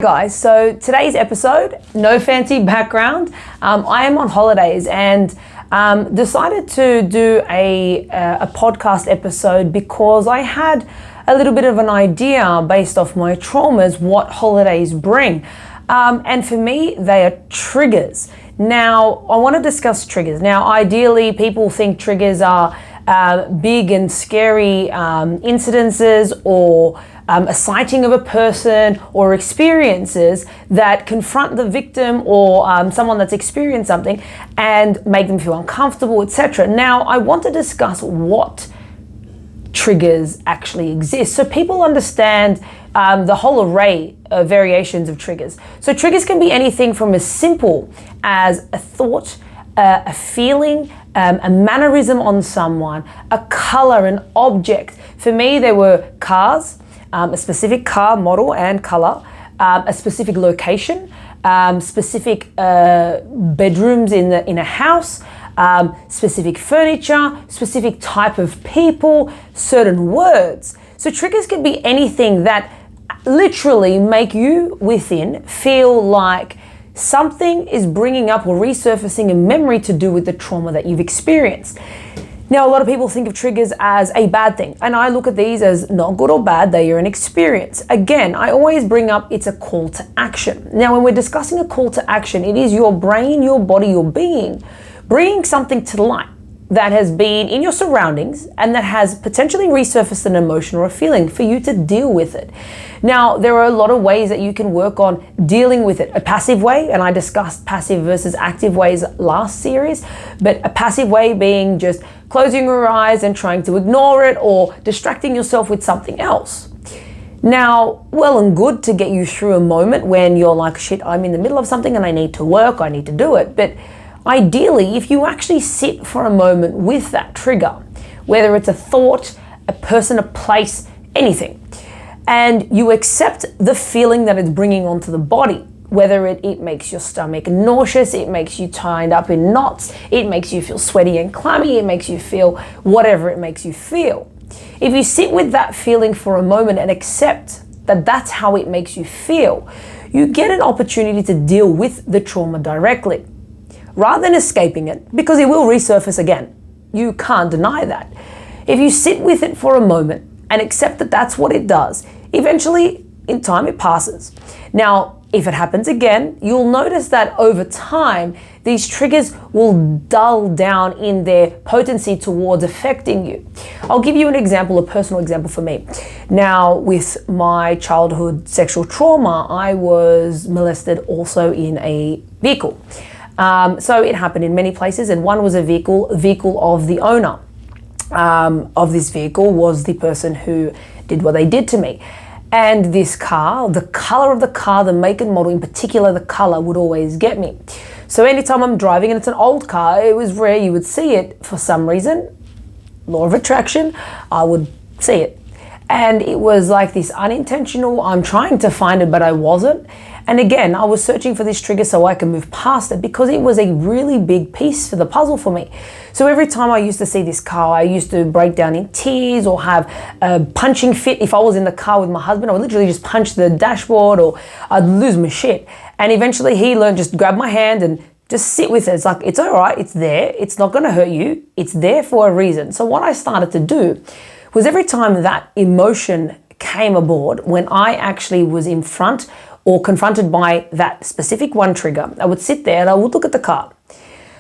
Guys, so today's episode, no fancy background. I am on holidays and decided to do a podcast episode because I had a little bit of an idea based off my traumas what holidays bring. And for me, they are triggers. Now, I want to discuss triggers. Now, ideally, people think triggers are big and scary incidences or a sighting of a person or experiences that confront the victim or someone that's experienced something and make them feel uncomfortable, etc. Now, I want to discuss what triggers actually exist so people understand the whole array of variations of triggers. So triggers can be anything from as simple as a thought, a feeling, a mannerism on someone, a color, an object. For me, there were cars, a specific car model and color, a specific location, specific bedrooms in a house, specific furniture, specific type of people, certain words. So triggers can be anything that literally make you within feel like something is bringing up or resurfacing a memory to do with the trauma that you've experienced. Now, a lot of people think of triggers as a bad thing, and I look at these as not good or bad, they are an experience. Again, I always bring up it's a call to action. Now, when we're discussing a call to action, it is your brain, your body, your being, bringing something to light that has been in your surroundings and that has potentially resurfaced an emotion or a feeling for you to deal with it. Now, there are a lot of ways that you can work on dealing with it. A passive way, and I discussed passive versus active ways last series, but a passive way being just closing your eyes and trying to ignore it or distracting yourself with something else. Now, well and good to get you through a moment when you're like, shit, I'm in the middle of something and I need to work, I need to do it. But ideally, if you actually sit for a moment with that trigger, whether it's a thought, a person, a place, anything, and you accept the feeling that it's bringing onto the body, whether it makes your stomach nauseous, it makes you tied up in knots, it makes you feel sweaty and clammy, it makes you feel whatever it makes you feel. If you sit with that feeling for a moment and accept that that's how it makes you feel, you get an opportunity to deal with the trauma directly, rather than escaping it, because it will resurface again. You can't deny that. If you sit with it for a moment and accept that that's what it does, eventually in time it passes. Now, if it happens again, you'll notice that over time, these triggers will dull down in their potency towards affecting you. I'll give you an example, a personal example for me. Now, with my childhood sexual trauma, I was molested also in a vehicle. So it happened in many places, and one was a vehicle of the owner of this vehicle was the person who did what they did to me. And this car, the color of the car, the make and model, in particular the color, would always get me. So anytime I'm driving and it's an old car, it was rare you would see it for some reason. Law of attraction, I would see it. And it was like this unintentional, I'm trying to find it, but I wasn't. And again, I was searching for this trigger so I can move past it because it was a really big piece for the puzzle for me. So every time I used to see this car, I used to break down in tears or have a punching fit. If I was in the car with my husband, I would literally just punch the dashboard or I'd lose my shit. And eventually he learned just grab my hand and just sit with it. It's like, it's all right, it's there. It's not gonna hurt you. It's there for a reason. So what I started to do was every time that emotion came aboard, when I actually was in front or confronted by that specific one trigger, I would sit there and I would look at the car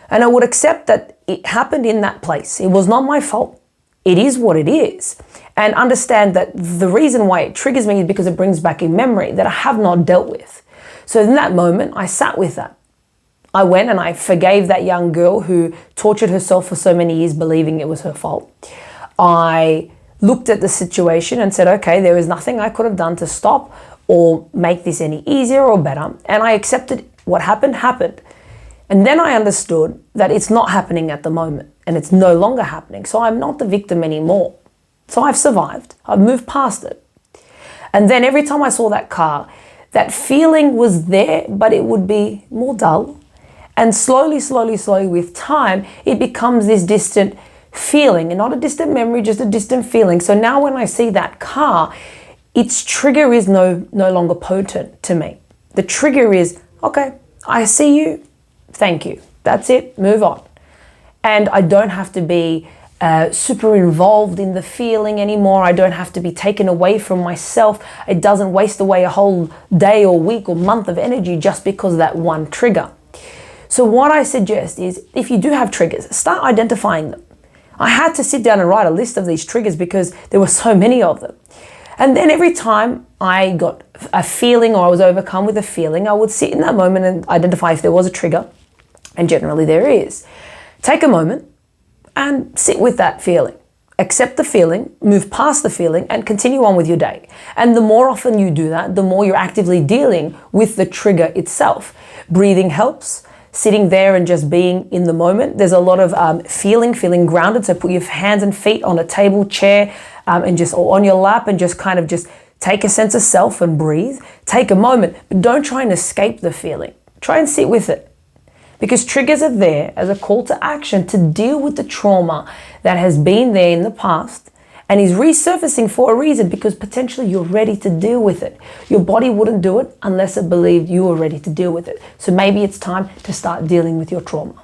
and I would accept that it happened in that place. It was not my fault. It is what it is. And understand that the reason why it triggers me is because it brings back a memory that I have not dealt with. So in that moment, I sat with that. I went and I forgave that young girl who tortured herself for so many years believing it was her fault. I looked at the situation and said, okay, there is nothing I could have done to stop or make this any easier or better. And I accepted what happened, happened. And then I understood that it's not happening at the moment and it's no longer happening. So I'm not the victim anymore. So I've survived. I've moved past it. And then every time I saw that car, that feeling was there, but it would be more dull. And slowly with time, it becomes this distant feeling, and not a distant memory, just a distant feeling. So now when I see that car, its trigger is no longer potent to me. The trigger is, okay, I see you, thank you. That's it, move on. And I don't have to be super involved in the feeling anymore. I don't have to be taken away from myself. It doesn't waste away a whole day or week or month of energy just because of that one trigger. So what I suggest is, if you do have triggers, start identifying them. I had to sit down and write a list of these triggers because there were so many of them. And then every time I got a feeling or I was overcome with a feeling, I would sit in that moment and identify if there was a trigger. And generally there is. Take a moment and sit with that feeling. Accept the feeling, move past the feeling, and continue on with your day. And the more often you do that, the more you're actively dealing with the trigger itself. Breathing helps. Sitting there and just being in the moment. There's a lot of feeling grounded. So put your hands and feet on a table, chair, and just or on your lap, and just kind of just take a sense of self and breathe. Take a moment, but don't try and escape the feeling. Try and sit with it. Because triggers are there as a call to action to deal with the trauma that has been there in the past and is resurfacing for a reason, because potentially you're ready to deal with it. Your body wouldn't do it unless it believed you were ready to deal with it. So maybe it's time to start dealing with your trauma.